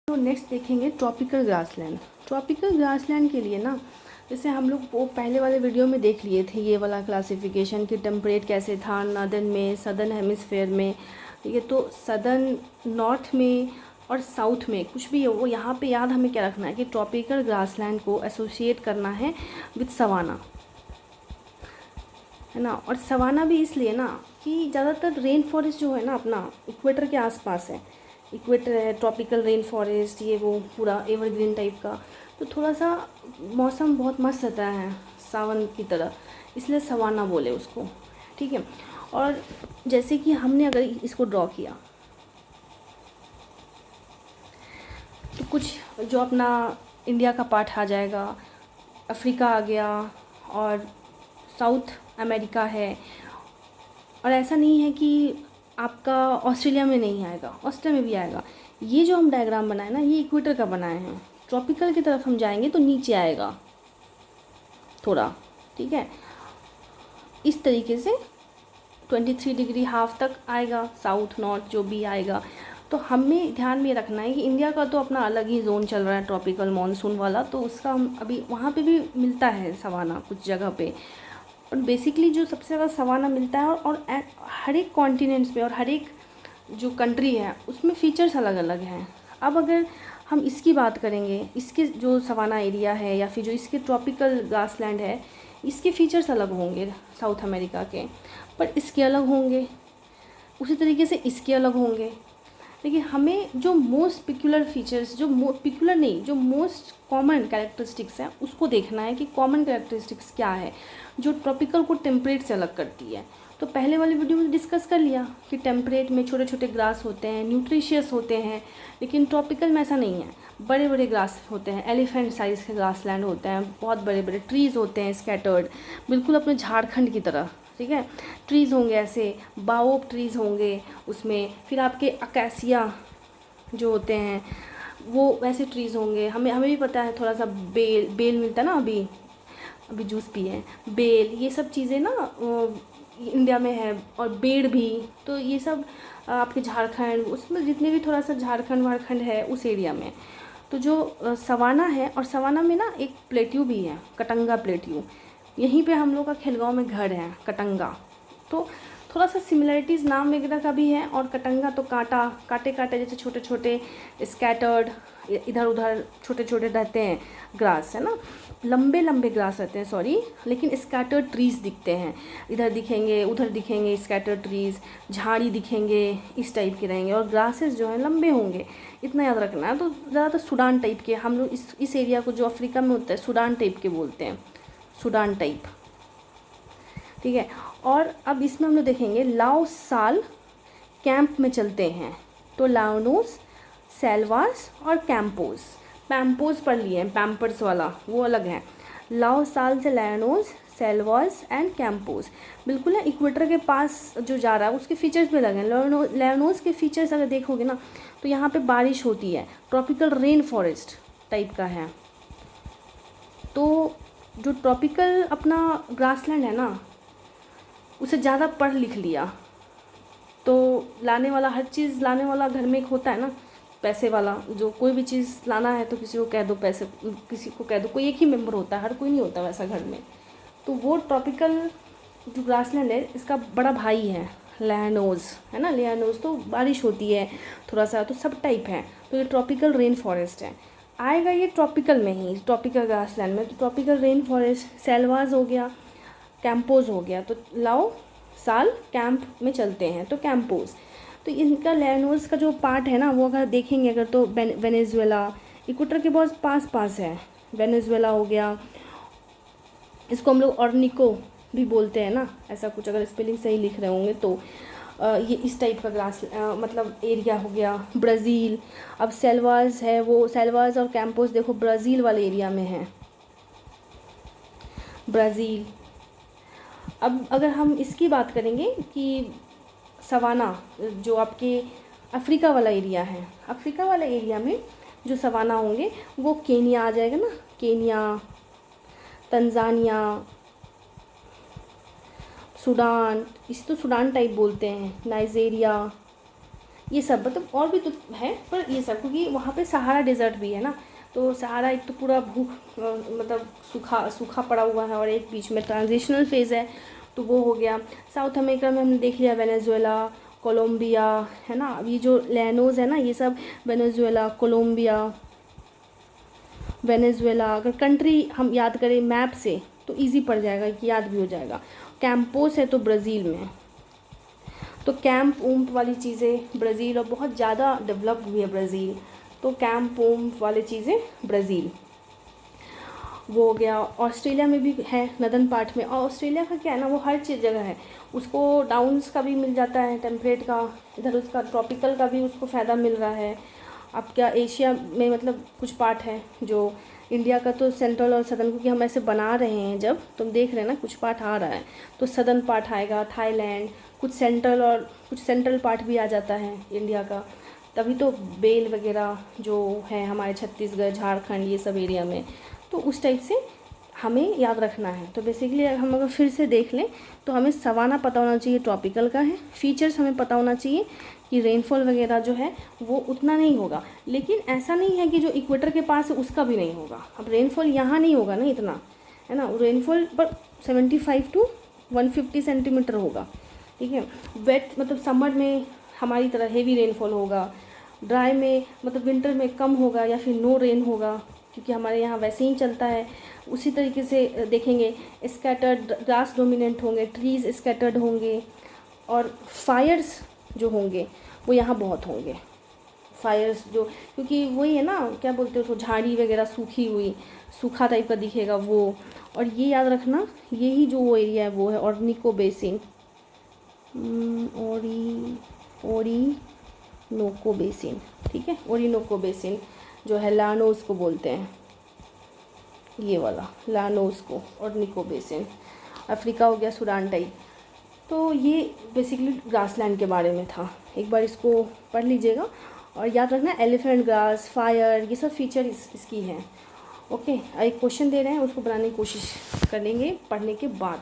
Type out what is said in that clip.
तो नेक्स्ट देखेंगे tropical grassland. Tropical grassland के लिए ना, जैसे हम लोग वो पहले वाले वीडियो में देख लिए थे ये वाला क्लासिफिकेशन कि टेम्परेट कैसे था नॉर्दर्न में, सदर्न हेमिस्फेयर में, ठीक है। तो सदर्न, नॉर्थ में और साउथ में कुछ भी है वो यहाँ पे याद हमें क्या रखना है कि ट्रॉपिकल ग्रासलैंड को एसोसिएट करना है विद सवाना, है ना। और सवाना भी इसलिए ना कि ज़्यादातर रेन फॉरेस्ट जो है ना अपना इक्वेटर के आसपास है, इक्वेटर है, ट्रॉपिकल रेन फॉरेस्ट, ये वो पूरा एवरग्रीन टाइप का, तो थोड़ा सा मौसम बहुत मस्त रहता है सावन की तरह, इसलिए सवाना बोले उसको, ठीक है। और जैसे कि हमने अगर इसको ड्रॉ किया तो कुछ जो अपना इंडिया का पार्ट आ जाएगा, अफ्रीका आ गया और साउथ अमेरिका है। और ऐसा नहीं है कि आपका ऑस्ट्रेलिया में नहीं आएगा, ऑस्ट्रेलिया में भी आएगा। ये जो हम डायग्राम बनाए ना ये इक्वेटर का बनाए हैं, ट्रॉपिकल की तरफ हम जाएंगे तो नीचे आएगा थोड़ा, ठीक है। इस तरीके से 23 डिग्री हाफ तक आएगा, साउथ नॉर्थ जो भी आएगा। तो हमें ध्यान में रखना है कि इंडिया का तो अपना अलग ही जोन चल रहा है ट्रॉपिकल मानसून वाला, तो उसका हम अभी वहाँ पे भी मिलता है सवाना कुछ जगह पे, और बेसिकली जो सबसे ज़्यादा सवाना मिलता है और हर एक कॉन्टिनेंट्स पे और हर एक जो कंट्री है उसमें फ़ीचर्स अलग अलग हैं। अब अगर हम इसकी बात करेंगे, इसके जो सवाना एरिया है या फिर जो इसके ट्रॉपिकल ग्रासलैंड है, इसके फ़ीचर्स अलग होंगे साउथ अमेरिका के, पर इसके अलग होंगे, उसी तरीके से इसके अलग होंगे। लेकिन हमें जो मोस्ट पिक्यूलर फीचर्स, जो पिक्यूलर नहीं, जो मोस्ट कॉमन कैरेक्टरिस्टिक्स हैं उसको देखना है कि कॉमन कैरेक्टरिस्टिक्स क्या है जो ट्रॉपिकल को टेम्परेट से अलग करती है। तो पहले वाले वीडियो में डिस्कस कर लिया कि टेम्परेट में छोटे छोटे ग्रास होते हैं, न्यूट्रिशियस होते हैं, लेकिन ट्रॉपिकल में ऐसा नहीं है, बड़े बड़े ग्रास होते हैं, एलिफेंट साइज़ के ग्रासलैंड होते हैं, बहुत बड़े बड़े ट्रीज़ होते हैं स्कैटर्ड, बिल्कुल अपने झारखंड की तरह, ठीक है। ट्रीज़ होंगे ऐसे, बाओब ट्रीज़ होंगे उसमें, फिर आपके अकेसिया जो होते हैं वो वैसे ट्रीज़ होंगे। हमें भी पता है थोड़ा सा बेल मिलता है ना, अभी जूस पिए हैं, बेल, ये सब चीज़ें ना इंडिया में है, और बेड़ भी। तो ये सब आपके झारखंड, उसमें जितने भी थोड़ा सा झारखंड वारखंड है उस एरिया में। तो जो सवाना है, और सवाना में ना एक प्लेट्यू भी है, कटंगा प्लेट्यू, यहीं पे हम लोग का खेलगांव में घर है कटंगा। तो थोड़ा सा सिमिलरिटीज़ नाम वगैरह का भी है। और कटंगा तो काटे जैसे छोटे छोटे स्कैटर्ड इधर उधर छोटे छोटे रहते हैं ग्रास, है ना, लंबे लंबे ग्रास रहते हैं, सॉरी, लेकिन स्कैटर्ड ट्रीज़ दिखते हैं, इधर दिखेंगे उधर दिखेंगे स्कैटर्ड ट्रीज़, झाड़ी दिखेंगे, इस टाइप के रहेंगे, और ग्रासेस जो हैं लंबे होंगे, इतना याद रखना है। तो ज़्यादातर सूडान टाइप के हम लोग इस एरिया को जो अफ्रीका में होता है सूडान टाइप के बोलते हैं, सूडान टाइप, ठीक है। और अब इसमें हम लोग देखेंगे लाओ साल कैंप में चलते हैं, तो लाओनोस, सेल्वास और कैंपोस, पैम्पोस पढ़ लिए हैं, पैम्पर्स वाला वो अलग है। लाओ साल से लाओनोस, सेल्वास एंड कैंपोस, बिल्कुल है इक्वेटर के पास जो जा रहा है उसके फीचर्स भी अलग हैं। लाओनोस के फीचर्स अगर देखोगे ना तो यहाँ पे बारिश होती है, ट्रॉपिकल रेन फॉरेस्ट टाइप का है। तो जो ट्रॉपिकल अपना ग्रासलैंड है ना उसे ज़्यादा पढ़ लिख लिया तो लाने वाला, हर चीज़ लाने वाला घर में एक होता है ना पैसे वाला, जो कोई भी चीज़ लाना है तो किसी को कह दो पैसे, किसी को कह दो, कोई एक ही मेंबर होता है, हर कोई नहीं होता वैसा घर में। तो वो ट्रॉपिकल जो ग्रासलैंड है इसका बड़ा भाई है लायनोज, है ना। लायनोज तो बारिश होती है थोड़ा सा, तो सब टाइप है। तो ये ट्रॉपिकल रेन फॉरेस्ट है, आएगा ये ट्रॉपिकल में ही, ट्रॉपिकल ग्रासलैंड में। तो ट्रॉपिकल रेन फॉरेस्ट, सेल्वास हो गया, कैंपोज हो गया, तो लाओ साल कैंप में चलते हैं तो कैंपोज। तो इनका लैनोज का जो पार्ट है ना वो अगर देखेंगे अगर तो वेनेजुएला, इक्वेटर के बहुत पास है, वेनेजुएला हो गया, इसको हम लोग ऑर्निको भी बोलते हैं ना, ऐसा कुछ अगर स्पेलिंग सही लिख रहे होंगे तो। ये इस टाइप का ग्रास मतलब एरिया हो गया। ब्राज़ील, अब सेल्वास है, वो सेल्वास और कैंपोस देखो ब्राज़ील वाले एरिया में है, ब्राज़ील। अब अगर हम इसकी बात करेंगे कि सवाना जो आपके अफ्रीका वाला एरिया है, अफ्रीका वाला एरिया में जो सवाना होंगे वो केनिया आ जाएगा ना, केनिया, तंजानिया, सूडान, इसे तो सूडान टाइप बोलते हैं, नाइजीरिया, ये सब मतलब और भी तो है, पर ये सब क्योंकि वहाँ पे सहारा डेजर्ट भी है ना, तो सहारा एक तो पूरा भूख मतलब सूखा सूखा पड़ा हुआ है, और एक बीच में ट्रांजिशनल फेज़ है, तो वो हो गया। साउथ अमेरिका में हमने देख लिया वेनेजुएला, कोलंबिया, है ना। अब ये जो लैनोज़ है ना, ये सब वेनेजुएला, कोलंबिया, वेनेजुएला, अगर कंट्री हम याद करें मैप से तो इजी पड़ जाएगा कि याद भी हो जाएगा। कैंपोस है तो ब्राज़ील में, तो कैंप ऊम्प वाली चीज़ें ब्राज़ील, और बहुत ज़्यादा डेवलप्ड भी है ब्राज़ील, तो कैंप ऊम्प वाली चीज़ें ब्राज़ील वो हो गया। ऑस्ट्रेलिया में भी है नदन पार्ट में, और ऑस्ट्रेलिया का क्या है ना, वो हर चीज़ जगह है, उसको डाउन्स का भी मिल जाता है, टेम्परेट का, इधर उसका ट्रॉपिकल का भी उसको फ़ायदा मिल रहा है। अब क्या एशिया में मतलब कुछ पार्ट है जो इंडिया का, तो सेंट्रल और सदर्न, क्योंकि हम ऐसे बना रहे हैं जब तुम देख रहे हैं ना कुछ पार्ट आ रहा है, तो सदर्न पार्ट आएगा, थाईलैंड, कुछ सेंट्रल और कुछ सेंट्रल पार्ट भी आ जाता है इंडिया का, तभी तो बेल वगैरह जो है हमारे छत्तीसगढ़, झारखंड, ये सब एरिया में, तो उस टाइप से हमें याद रखना है। तो बेसिकली हम अगर फिर से देख लें तो हमें सवाना पता होना चाहिए ट्रॉपिकल का है, फीचर्स हमें पता होना चाहिए कि रेनफॉल वगैरह जो है वो उतना नहीं होगा, लेकिन ऐसा नहीं है कि जो इक्वेटर के पास है उसका भी नहीं होगा। अब रेनफॉल यहाँ नहीं होगा ना इतना, है ना, रेनफॉल पर 75 to 150 सेंटीमीटर होगा, ठीक है। वेट मतलब समर में हमारी तरह हेवी रेनफॉल होगा, ड्राई में मतलब विंटर में कम होगा या फिर नो रेन होगा, क्योंकि हमारे यहाँ वैसे ही चलता है। उसी तरीके से देखेंगे स्कैटर्ड ग्रास डोमिनेंट होंगे, ट्रीज़ स्कैटर्ड होंगे, और फायर्स जो होंगे वो यहाँ बहुत होंगे। फायर्स जो, क्योंकि वही है ना, क्या बोलते हैं उसको, झाड़ी वगैरह सूखी हुई, सूखा टाइप का दिखेगा वो। और ये याद रखना, यही जो वो एरिया है वो है ऑर्निको बेसिन, ओरिनोको बेसिन, ठीक है, ओरिनोको बेसिन जो है लानोस को बोलते हैं, ये वाला लानोस को, ऑर्निको बेसिन। अफ्रीका हो गया सूडान टाइप। तो ये बेसिकली ग्रासलैंड के बारे में था, एक बार इसको पढ़ लीजिएगा, और याद रखना एलिफेंट ग्रास, फायर, ये सब फीचर इसकी हैं। ओके, एक क्वेश्चन दे रहे हैं, उसको बनाने की कोशिश करेंगे पढ़ने के बाद।